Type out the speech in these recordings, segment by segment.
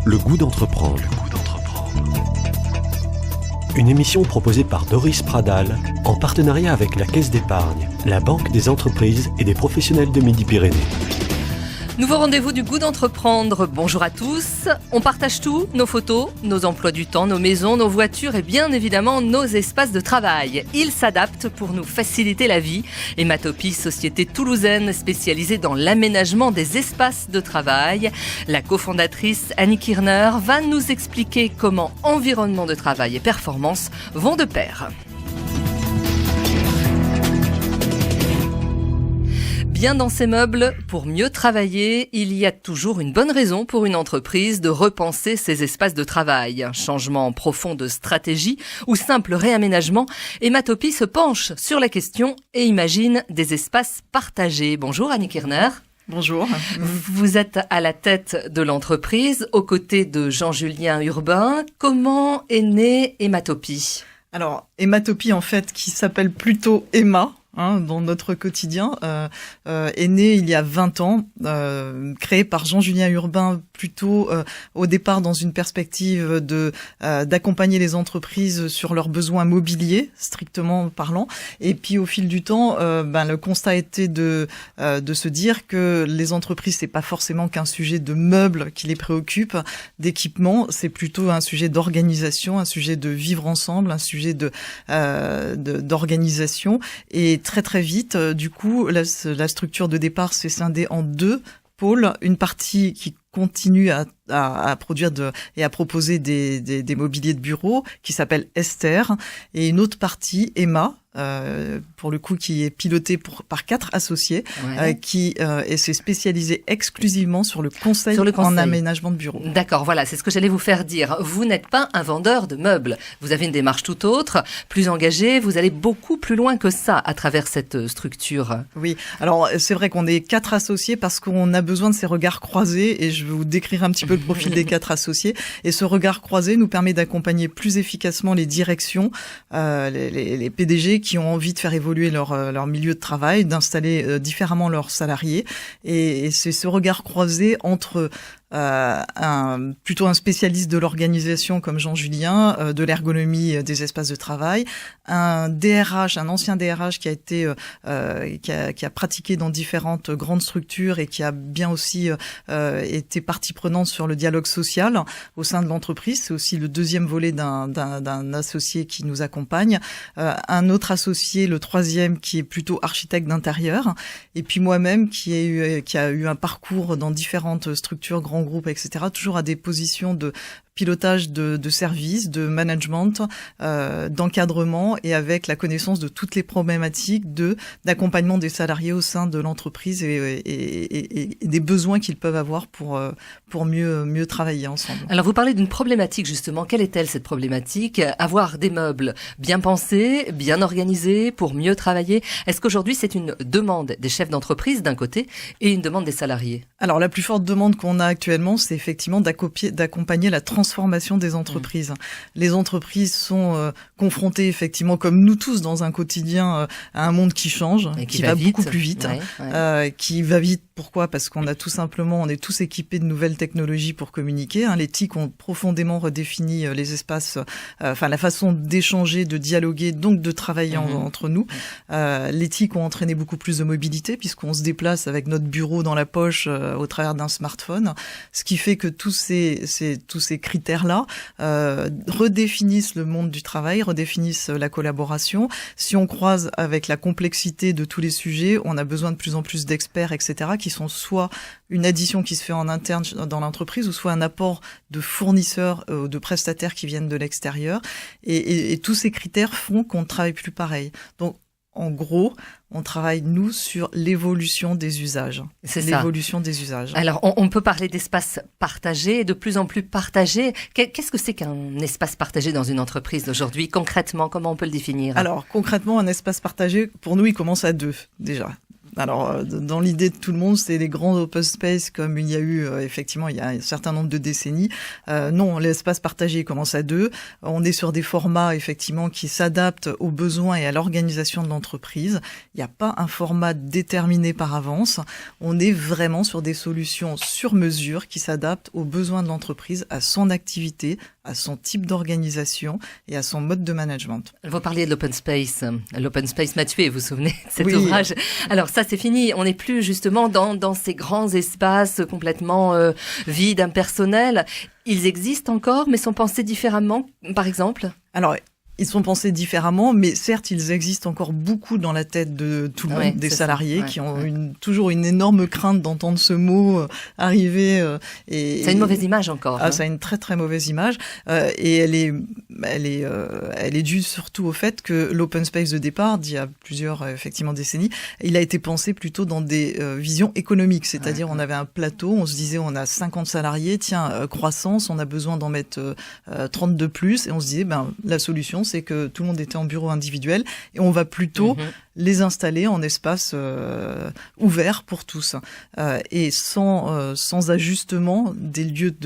Le goût d'entreprendre. Une émission proposée par Doris Pradal en partenariat avec la Caisse d'épargne, la Banque des entreprises et des professionnels de Midi-Pyrénées. Nouveau rendez-vous du goût d'entreprendre. Bonjour à tous. On partage tout, nos photos, nos emplois du temps, nos maisons, nos voitures et bien évidemment nos espaces de travail. Ils s'adaptent pour nous faciliter la vie. Ematopie, société toulousaine spécialisée dans l'aménagement des espaces de travail. La cofondatrice Annie Kirner va nous expliquer comment environnement de travail et performance vont de pair. Bien dans ses meubles, pour mieux travailler, il y a toujours une bonne raison pour une entreprise de repenser ses espaces de travail. Un changement profond de stratégie ou simple réaménagement, Ematopie se penche sur la question et imagine des espaces partagés. Bonjour Annie Kirner. Bonjour. Vous êtes à la tête de l'entreprise, aux côtés de Jean-Julien Urbain. Comment est née Ematopie ? Alors, Ematopie, en fait, qui s'appelle plutôt Emma, dans notre quotidien, est né il y a 20 ans, créé par Jean-Julien Urbain, plutôt au départ dans une perspective d'accompagner les entreprises sur leurs besoins mobiliers, strictement parlant. Et puis au fil du temps, le constat était de se dire que les entreprises, c'est pas forcément qu'un sujet de meubles qui les préoccupe, d'équipement, c'est plutôt un sujet d'organisation, un sujet de vivre ensemble, un sujet d'organisation. Et très très vite, du coup, la structure de départ s'est scindée en deux pôles. Une partie qui continue à produire et à proposer des mobiliers de bureau, qui s'appelle Esther, et une autre partie, Emma, pour le coup, qui est pilotée par 4 associés, qui s'est spécialisée exclusivement sur le conseil en aménagement de bureau. D'accord, voilà, c'est ce que j'allais vous faire dire. Vous n'êtes pas un vendeur de meubles. Vous avez une démarche tout autre, plus engagée. Vous allez beaucoup plus loin que ça à travers cette structure. Oui, alors c'est vrai qu'on est 4 associés parce qu'on a besoin de ces regards croisés, et je vais vous décrire un petit peu le profil des 4 associés. Et ce regard croisé nous permet d'accompagner plus efficacement les directions, les PDG qui ont envie de faire évoluer leur milieu de travail, d'installer différemment leurs salariés. Et c'est ce regard croisé entre plutôt un spécialiste de l'organisation comme Jean-Julien, de l'ergonomie des espaces de travail, un DRH, un ancien DRH qui a pratiqué dans différentes grandes structures et qui a bien aussi été partie prenante sur le dialogue social au sein de l'entreprise. C'est aussi le deuxième volet d'un associé qui nous accompagne. Un autre associé, le troisième, qui est plutôt architecte d'intérieur. Et puis moi-même qui a eu un parcours dans différentes structures, grands groupes, etc., toujours à des positions de pilotage de services, de management, d'encadrement, et avec la connaissance de toutes les problématiques d'accompagnement des salariés au sein de l'entreprise et des besoins qu'ils peuvent avoir pour mieux travailler ensemble. Alors vous parlez d'une problématique justement. Quelle est-elle cette problématique ? Avoir des meubles bien pensés, bien organisés pour mieux travailler. Est-ce qu'aujourd'hui c'est une demande des chefs d'entreprise d'un côté et une demande des salariés ? Alors la plus forte demande qu'on a actuellement, c'est effectivement d'accompagner la transformation des entreprises. Les entreprises sont confrontées effectivement, comme nous tous dans un quotidien, à un monde qui change, qui va beaucoup plus vite, qui va vite. Pourquoi ? Parce qu'on a on est tous équipés de nouvelles technologies pour communiquer. Les TIC ont profondément redéfini les espaces, la façon d'échanger, de dialoguer, donc de travailler entre nous. Les TIC ont entraîné beaucoup plus de mobilité puisqu'on se déplace avec notre bureau dans la poche au travers d'un smartphone, ce qui fait que tous ces critères-là redéfinissent le monde du travail, redéfinissent la collaboration. Si on croise avec la complexité de tous les sujets, on a besoin de plus en plus d'experts, etc., qui sont soit une addition qui se fait en interne dans l'entreprise, ou soit un apport de fournisseurs, de prestataires qui viennent de l'extérieur. Et tous ces critères font qu'on ne travaille plus pareil. Donc, en gros, on travaille, nous, sur l'évolution des usages. C'est l'évolution des usages. Alors, on peut parler d'espace partagé, de plus en plus partagé. Qu'est-ce que c'est qu'un espace partagé dans une entreprise d'aujourd'hui ? Concrètement, comment on peut le définir ? Alors, concrètement, un espace partagé, pour nous, il commence à 2, déjà. Alors, dans l'idée de tout le monde, c'est les grands open space comme il y a eu effectivement il y a un certain nombre de décennies. Non, l'espace partagé commence à 2. On est sur des formats effectivement qui s'adaptent aux besoins et à l'organisation de l'entreprise. Il n'y a pas un format déterminé par avance. On est vraiment sur des solutions sur mesure qui s'adaptent aux besoins de l'entreprise, à son activité, à son type d'organisation et à son mode de management. Vous parliez de l'open space m'a tué, vous vous souvenez de cet Oui. ouvrage? Alors ça, c'est fini. On n'est plus justement dans ces grands espaces complètement vides, impersonnels. Ils existent encore, mais sont pensés différemment, par exemple? Alors, ils sont pensés différemment, mais certes, ils existent encore beaucoup dans la tête de tout le monde, des salariés qui ont toujours une énorme crainte d'entendre ce mot arriver. C'est une mauvaise image encore. Ça a une très très mauvaise image, et elle est due surtout au fait que l'open space de départ, d'il y a plusieurs effectivement décennies, il a été pensé plutôt dans des visions économiques, c'est-à-dire on avait un plateau, on se disait on a 50 salariés, tiens croissance, on a besoin d'en mettre 30 de plus, et on se disait la solution c'est que tout le monde était en bureau individuel et on va plutôt les installer en espace ouvert pour tous et sans ajustement des lieux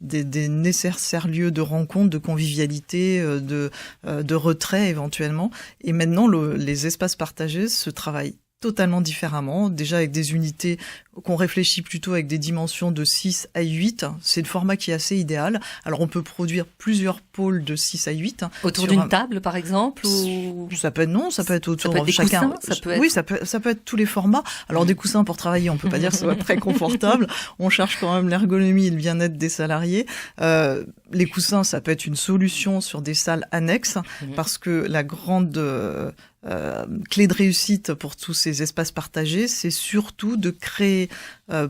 des nécessaires lieux de rencontre, de convivialité, de retrait éventuellement. Et maintenant les espaces partagés se travaillent totalement différemment, déjà avec des unités qu'on réfléchit plutôt avec des dimensions de 6 à 8. C'est le format qui est assez idéal. Alors on peut produire plusieurs pôles de 6 à 8. Autour d'une table par exemple ou... Ça peut être autour de chacun. Coussins, Oui, ça peut être tous les formats. Alors des coussins pour travailler, on peut pas dire que ça va être très confortable. On cherche quand même l'ergonomie et le bien-être des salariés. Les coussins, ça peut être une solution sur des salles annexes parce que la grande clé de réussite pour tous ces espaces partagés, c'est surtout de créer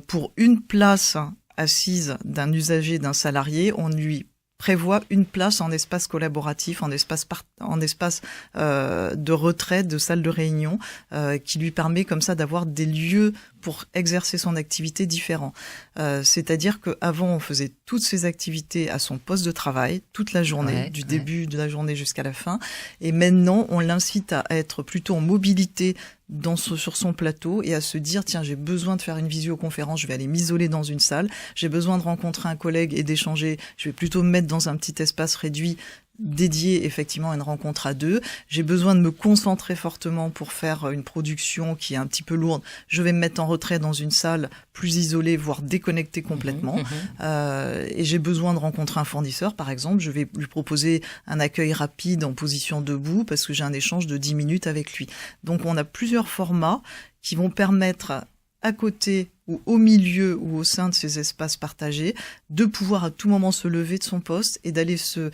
pour une place assise d'un usager, d'un salarié, on lui prévoit une place en espace collaboratif, en espace de retrait, de salle de réunion, qui lui permet comme ça d'avoir des lieux pour exercer son activité différents. C'est-à-dire qu'avant, on faisait toutes ces activités à son poste de travail, toute la journée, du début de la journée jusqu'à la fin. Et maintenant, on l'incite à être plutôt en mobilité sur son plateau et à se dire, tiens, j'ai besoin de faire une visioconférence, je vais aller m'isoler dans une salle. J'ai besoin de rencontrer un collègue et d'échanger, je vais plutôt me mettre dans un petit espace réduit dédié effectivement à une rencontre à 2. J'ai besoin de me concentrer fortement pour faire une production qui est un petit peu lourde. Je vais me mettre en retrait dans une salle plus isolée, voire déconnectée complètement. Et j'ai besoin de rencontrer un fournisseur, par exemple. Je vais lui proposer un accueil rapide en position debout parce que j'ai un échange de 10 minutes avec lui. Donc on a plusieurs formats qui vont permettre à côté ou au milieu ou au sein de ces espaces partagés, de pouvoir à tout moment se lever de son poste et d'aller se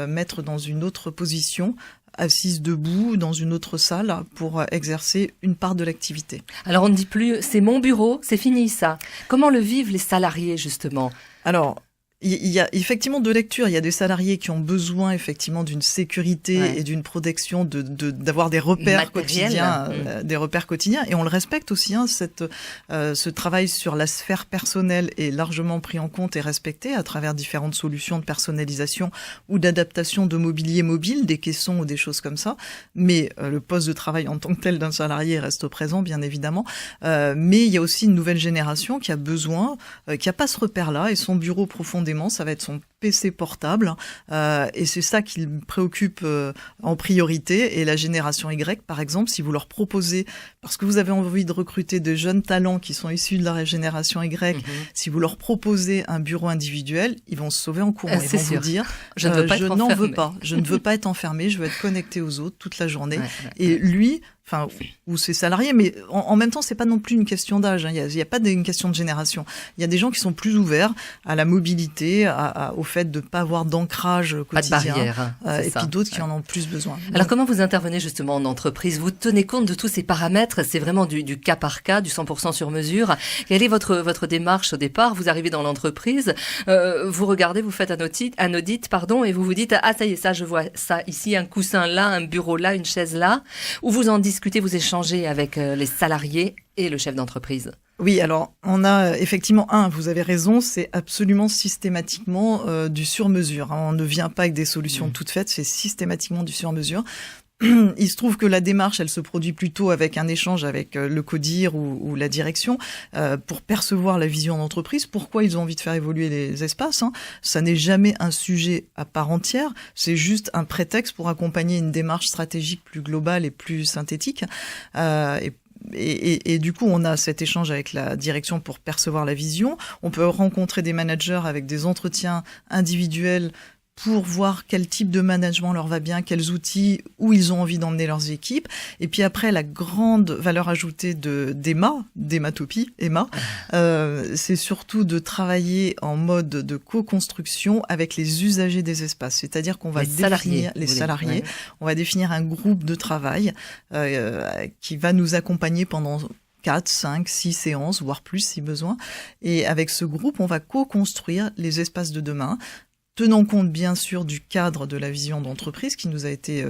mettre dans une autre position, assise debout dans une autre salle pour exercer une part de l'activité. Alors on ne dit plus c'est mon bureau, c'est fini ça. Comment le vivent les salariés justement ? Alors, il y a effectivement deux lectures. Il y a des salariés qui ont besoin effectivement d'une sécurité et d'une protection, d'avoir des repères quotidiens, des repères quotidiens. Et on le respecte aussi. Ce travail sur la sphère personnelle est largement pris en compte et respecté à travers différentes solutions de personnalisation ou d'adaptation de mobilier mobile, des caissons ou des choses comme ça. Mais le poste de travail en tant que tel d'un salarié reste présent, bien évidemment. Mais il y a aussi une nouvelle génération qui a besoin, qui a pas ce repère-là et son bureau profondément, ça va être son PC portable, et c'est ça qui me préoccupe en priorité. Et la génération Y, par exemple, si vous leur proposez, parce que vous avez envie de recruter de jeunes talents qui sont issus de la génération Y, si vous leur proposez un bureau individuel, ils vont se sauver en courant. Ils vont vous dire, je n'en veux pas, je ne veux pas être enfermé, je veux être connecté aux autres toute la journée. Et lui, ou ses salariés, mais en même temps, c'est pas non plus une question d'âge. Il y a pas une question de génération. Il y a des gens qui sont plus ouverts à la mobilité, au fait de pas avoir d'ancrage quotidien. Pas de barrière. Et puis d'autres qui en ont plus besoin. Alors comment vous intervenez justement en entreprise ? Vous tenez compte de tous ces paramètres ? C'est vraiment du cas par cas, du 100% sur mesure. Quelle est votre démarche au départ ? Vous arrivez dans l'entreprise, vous regardez, vous faites un audit, et vous vous dites, ah ça y est, ça je vois ça ici, un coussin là, un bureau là, une chaise là, ou vous en discutez, vous échangez avec les salariés et le chef d'entreprise. Oui, alors on a effectivement vous avez raison, c'est absolument systématiquement du sur-mesure. On ne vient pas avec des solutions toutes faites, c'est systématiquement du sur-mesure. Il se trouve que la démarche, elle se produit plutôt avec un échange avec le CODIR ou la direction pour percevoir la vision d'entreprise, pourquoi ils ont envie de faire évoluer les espaces. Ça n'est jamais un sujet à part entière, c'est juste un prétexte pour accompagner une démarche stratégique plus globale et plus synthétique. Et du coup, on a cet échange avec la direction pour percevoir la vision. On peut rencontrer des managers avec des entretiens individuels pour voir quel type de management leur va bien, quels outils, où ils ont envie d'emmener leurs équipes. Et puis après, la grande valeur ajoutée d'Ematopie, Emma, c'est surtout de travailler en mode de co-construction avec les usagers des espaces. C'est-à-dire qu'on va définir les salariés, on va définir un groupe de travail qui va nous accompagner pendant 4, 5, 6 séances, voire plus si besoin. Et avec ce groupe, on va co-construire les espaces de demain, tenant compte bien sûr du cadre de la vision d'entreprise qui nous a été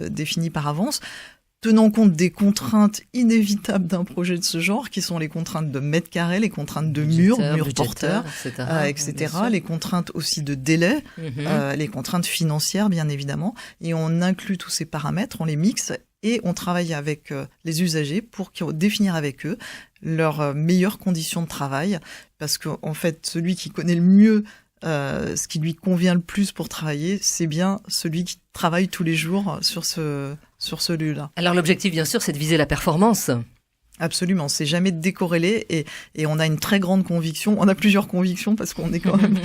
défini par avance, tenant compte des contraintes inévitables d'un projet de ce genre, qui sont les contraintes de mètres carrés, les contraintes de murs porteurs, etc. Les contraintes aussi de délai, les contraintes financières bien évidemment. Et on inclut tous ces paramètres, on les mixe et on travaille avec les usagers pour définir avec eux leurs meilleures conditions de travail. Parce qu'en fait, celui qui connaît le mieux ce qui lui convient le plus pour travailler, c'est bien celui qui travaille tous les jours sur ce lieu-là. Alors l'objectif, bien sûr, c'est de viser la performance. Absolument, c'est jamais décorrélé et on a une très grande conviction. On a plusieurs convictions parce qu'on est quand même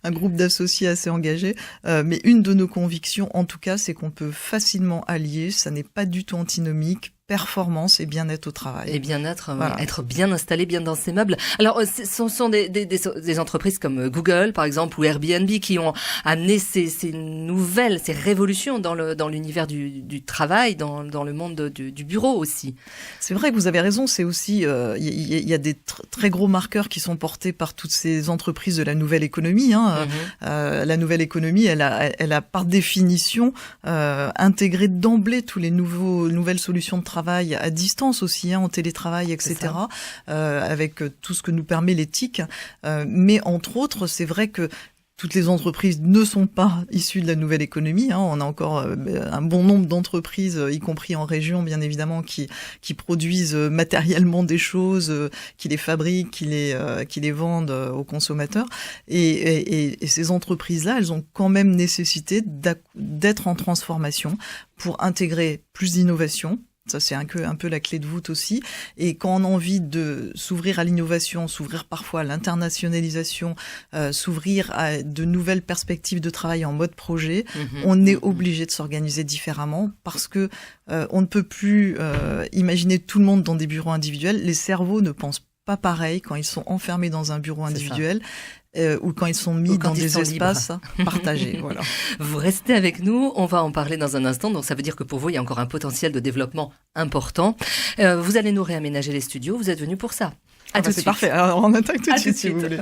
un groupe d'associés assez engagés. Mais une de nos convictions, en tout cas, c'est qu'on peut facilement allier, ça n'est pas du tout antinomique, performance et bien-être au travail. Et bien-être, voilà. Être bien installé, bien dans ses meubles. Alors, ce sont des entreprises comme Google, par exemple, ou Airbnb qui ont amené ces nouvelles, ces révolutions dans l'univers du travail, dans le monde du bureau aussi. C'est vrai que vous avez raison, c'est aussi, il y a des très gros marqueurs qui sont portés par toutes ces entreprises de la nouvelle économie. La nouvelle économie, elle a par définition intégré d'emblée tous les nouvelles solutions de travail à distance aussi, en télétravail, etc., avec tout ce que nous permet l'éthique. Mais entre autres, c'est vrai que toutes les entreprises ne sont pas issues de la nouvelle économie. On a encore un bon nombre d'entreprises, y compris en région, bien évidemment, qui produisent matériellement des choses, qui les fabriquent, qui les vendent aux consommateurs. Et ces entreprises-là, elles ont quand même nécessité d'être en transformation pour intégrer plus d'innovation. Ça, c'est un peu la clé de voûte aussi. Et quand on a envie de s'ouvrir à l'innovation, s'ouvrir parfois à l'internationalisation, s'ouvrir à de nouvelles perspectives de travail en mode projet, on est obligé de s'organiser différemment parce que on ne peut plus imaginer tout le monde dans des bureaux individuels. Les cerveaux ne pensent pas pareil quand ils sont enfermés dans un bureau individuel. Ou quand ils sont mis dans des espaces partagés. Voilà. Vous restez avec nous, on va en parler dans un instant. Donc ça veut dire que pour vous, il y a encore un potentiel de développement important. Vous allez nous réaménager les studios, vous êtes venus pour ça. C'est parfait, alors on attaque tout de suite si vous voulez.